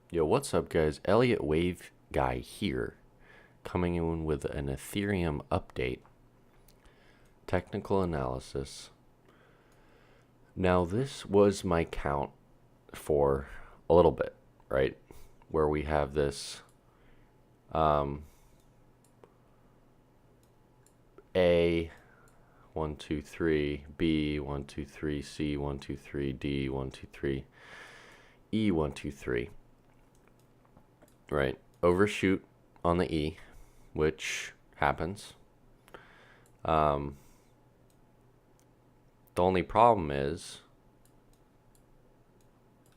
Yo, what's up, guys? Elliot Wave guy here, coming in with an Ethereum update, technical analysis. Now, this was my count for a little bit, right? Where we have this A, 1, 2, 3, B, 1, 2, 3, C, 1, 2, 3, D, 1, 2, 3, E, 1, 2, 3. Right? Overshoot on the E, which happens. The only problem is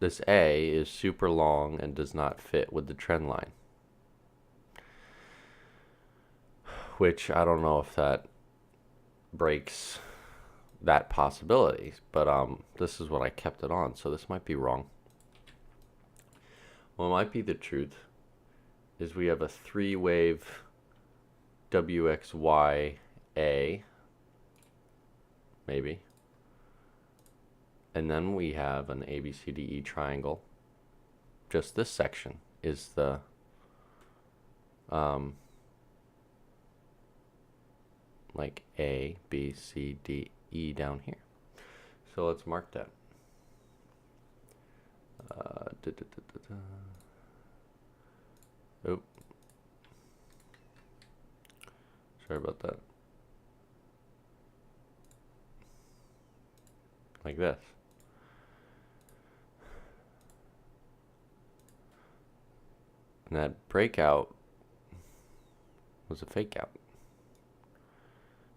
this A is super long and does not fit with the trend line. Which I don't know if that breaks that possibility, but this is what I kept it on, so this might be wrong. What might be the truth is we have a three-wave WXYA, maybe, and then we have an ABCDE triangle. Just this section is the like A, B, C, D, E down here. So let's mark that. Oh, sorry about that. Like this. And that breakout was a fake out.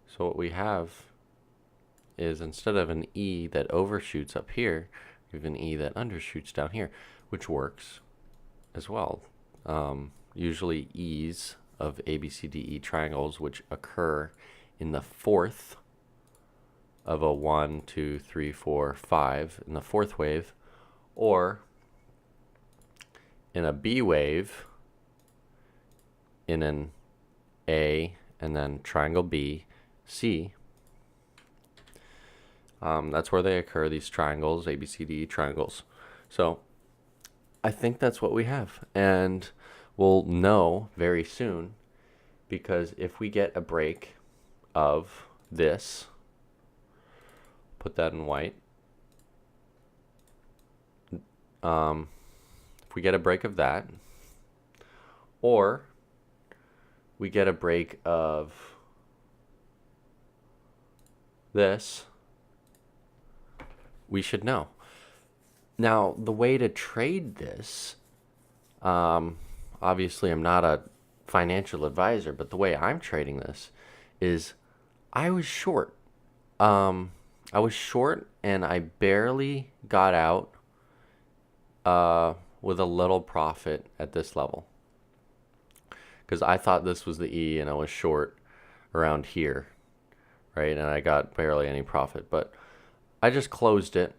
So what we have is, instead of an E that overshoots up here, we have an E that undershoots down here, which works as well. Usually E's of ABCDE triangles, which occur in the fourth of a 1, 2, 3, 4, 5 in the fourth wave, or in a B wave in an A and then triangle B, C. That's where they occur, these triangles, ABCDE triangles. So I think that's what we have, and we'll know very soon, because if we get a break of this, put that in white, if we get a break of that, or we get a break of this, we should know. Now, the way to trade this, obviously I'm not a financial advisor, but the way I'm trading this is I was short. I was short and I barely got out with a little profit at this level, because I thought this was the E and I was short around here, right? And I got barely any profit, but I just closed it,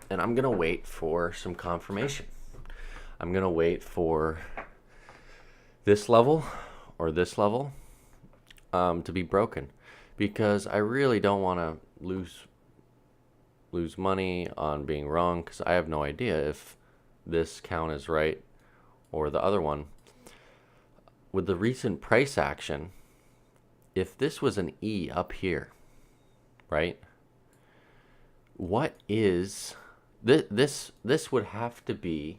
and I'm gonna wait for some confirmation. I'm gonna wait for this level or this level to be broken, because I really don't want to lose money on being wrong, because I have no idea if this count is right or the other one. With the recent price action, if this was an E up here, right? What is this? This would have to be.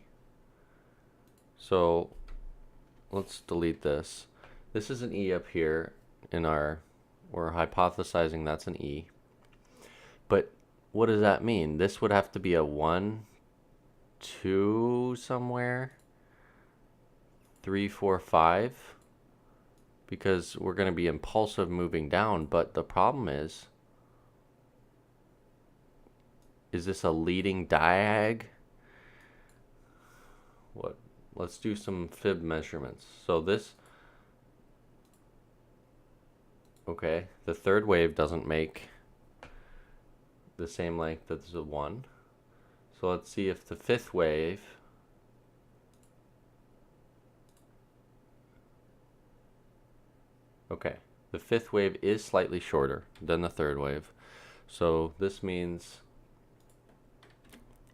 So let's delete this. This is an E up here in our. We're hypothesizing that's an E. But what does that mean? This would have to be a 1, 2 somewhere. 3, 4, 5. Because we're going to be impulsive moving down. But the problem is this a leading diag? What? Let's do some fib measurements. So this, okay, the third wave doesn't make the same length as the 1. So let's see if the fifth wave okay, the fifth wave is slightly shorter than the third wave. So this means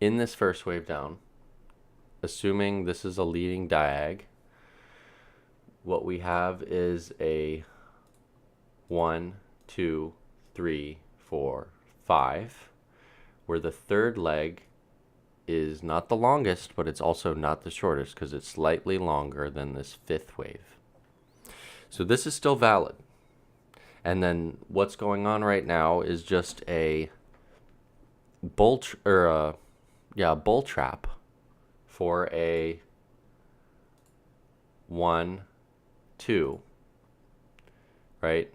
in this first wave down, assuming this is a leading diag, what we have is a 1, 2, 3, 4, 5, where the third leg is not the longest, but it's also not the shortest because it's slightly longer than this fifth wave. So this is still valid. And then what's going on right now is just a bull trap for a 1, 2, right?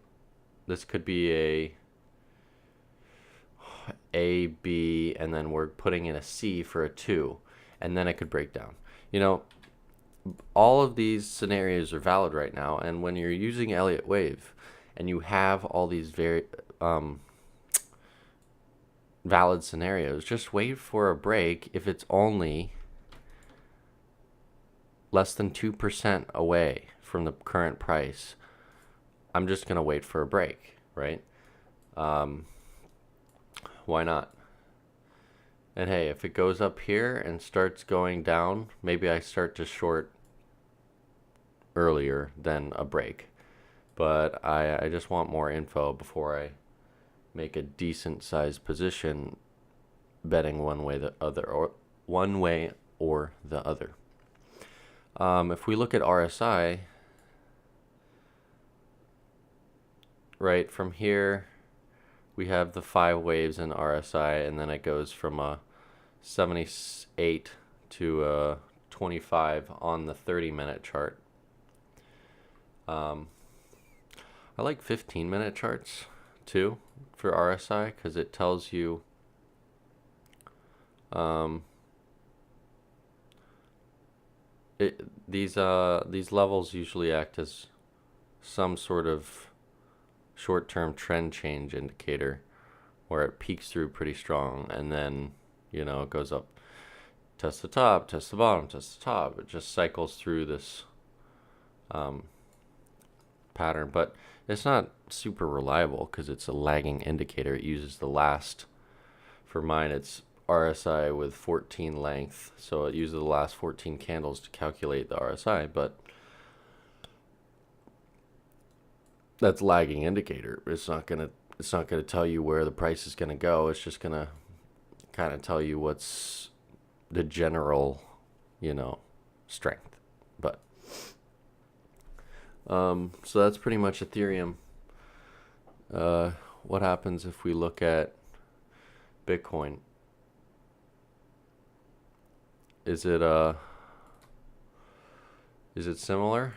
This could be a B, and then we're putting in a C for a 2, and then it could break down. You know, all of these scenarios are valid right now, and when you're using Elliot Wave and you have all these very valid scenarios, just wait for a break. If it's only less than 2% away from the current price, I'm just going to wait for a break, right? Why not? And hey, if it goes up here and starts going down, maybe I start to short earlier than a break. But I just want more info before I make a decent sized position betting one way the other, or one way or the other. If we look at RSI, right from here, we have the 5 waves in RSI, and then it goes from a 78 to a 25 on the 30-minute chart. I like 15-minute charts too for RSI because it tells you these levels usually act as some sort of short-term trend change indicator where it peaks through pretty strong, and then it goes up, test the top, test the bottom, test the top. It just cycles through this pattern, but it's not super reliable because it's a lagging indicator. It uses the last, for mine it's RSI with 14 length, so it uses the last 14 candles to calculate the RSI, but that's lagging indicator. It's not gonna tell you where the price is gonna go. It's just gonna kind of tell you what's the general strength. But so that's pretty much Ethereum. What happens if we look at Bitcoin? Is it similar?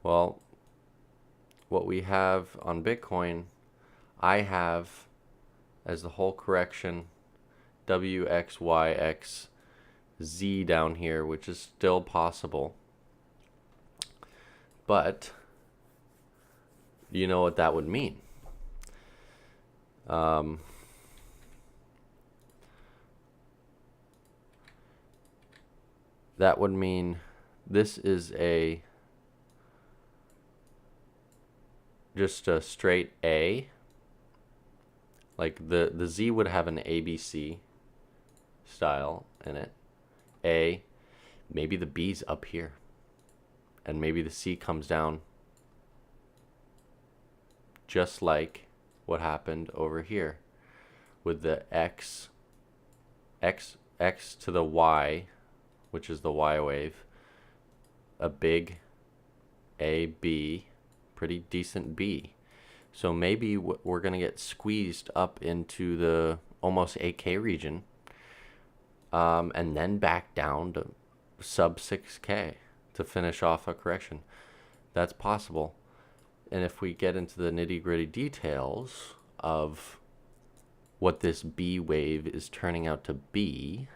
Well, what we have on Bitcoin, I have as the whole correction W, X, Y, X, Z down here, which is still possible. But you know what that would mean? That would mean this is just a straight A. Like the Z would have an ABC style in it. A, maybe the B's up here, and maybe the C comes down, just like what happened over here with the X to the Y, which is the Y wave, a big A, B, pretty decent B. So maybe we're going to get squeezed up into the almost 8K region, and then back down to sub 6K to finish off a correction. That's possible. And if we get into the nitty-gritty details of what this B wave is turning out to be,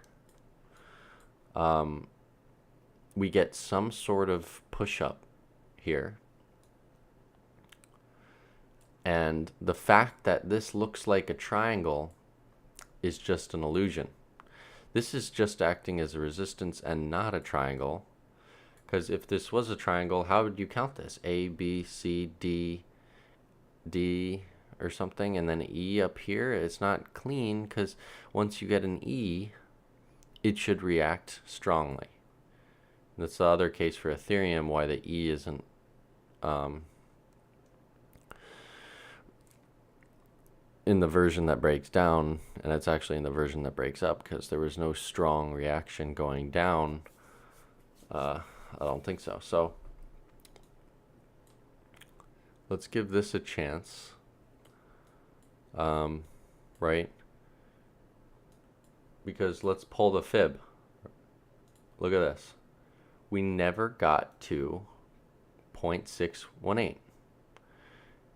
we get some sort of push-up here. And the fact that this looks like a triangle is just an illusion. This is just acting as a resistance and not a triangle. Because if this was a triangle, how would you count this? A, B, C, D, D, or something, and then E up here? It's not clean, because once you get an E, it should react strongly. That's the other case for Ethereum, why the E isn't in the version that breaks down, and it's actually in the version that breaks up, because there was no strong reaction going down. I don't think so. So let's give this a chance. Right? Because let's pull the fib. Look at this. We never got to 0.618.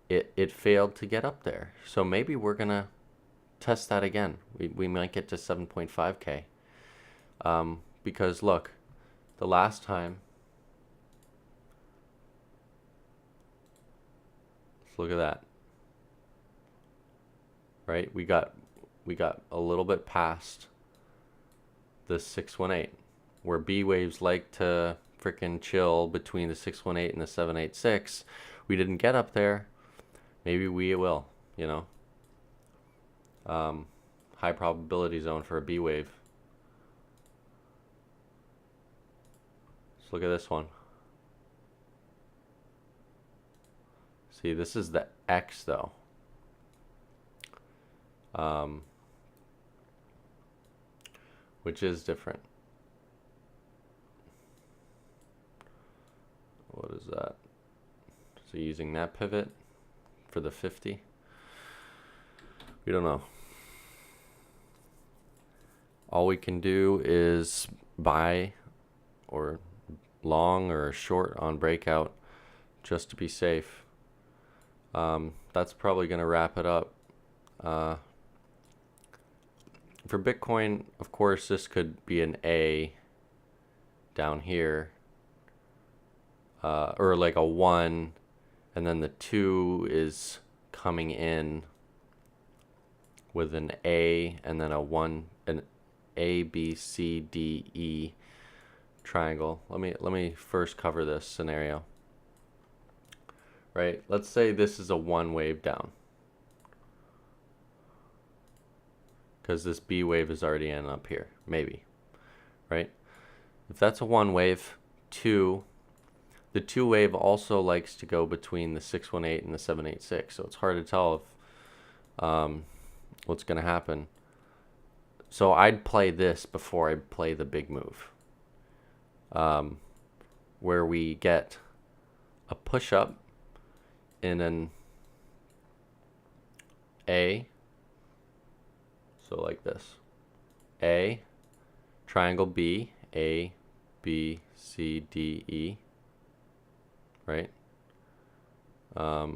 It failed to get up there. So maybe we're going to test that again. We might get to 7.5K. Because look, the last time, let's look at that. Right? We got a little bit past the 618, where B waves like to frickin' chill between the 618 and the 786. We didn't get up there. Maybe we will, you know. High probability zone for a B wave. Let's look at this one. See, this is the X though. Which is different. What is that? So using that pivot for the 50? We don't know. All we can do is buy or long or short on breakout just to be safe. That's probably going to wrap it up. For Bitcoin, of course, this could be an A down here, or like a 1, and then the 2 is coming in with an A, and then a 1, an ABCDE triangle. Let me first cover this scenario. Right? Let's say this is a 1 wave down, because this B wave is already in up here, maybe, right? If that's a 1 wave, 2, the 2 wave also likes to go between the 618 and the 786, so it's hard to tell if what's going to happen. So I'd play this before I play the big move, where we get a push up in an A. So like this, A, triangle B, A, B, C, D, E, right? I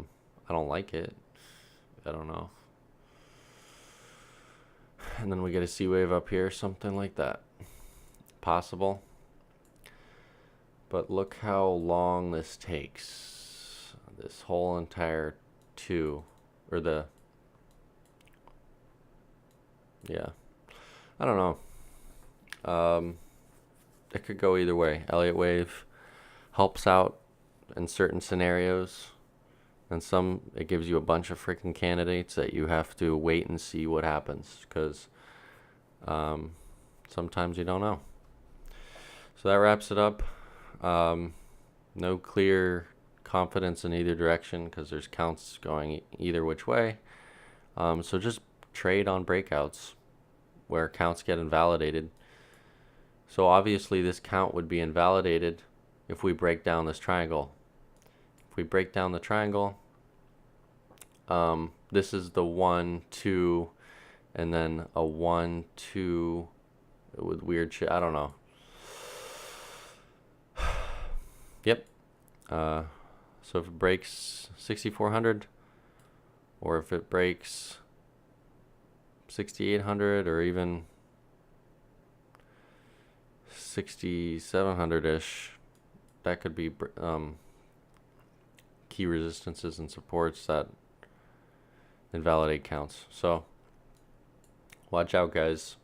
don't like it. I don't know. And then we get a C wave up here, something like that. Possible. But look how long this takes. This whole entire 2, or the, yeah, I don't know. It could go either way. Elliot Wave helps out in certain scenarios, and some it gives you a bunch of freaking candidates that you have to wait and see what happens, because sometimes you don't know. So that wraps it up. No clear confidence in either direction, because there's counts going either which way. So just trade on breakouts where counts get invalidated. So obviously this count would be invalidated if we break down this triangle. If we break down the triangle, this is the 1, 2, and then a 1, 2 with weird shit. I don't know. Yep. So if it breaks 6,400, or if it breaks 6,800, or even 6,700-ish, that could be key resistances and supports that invalidate counts. So watch out, guys.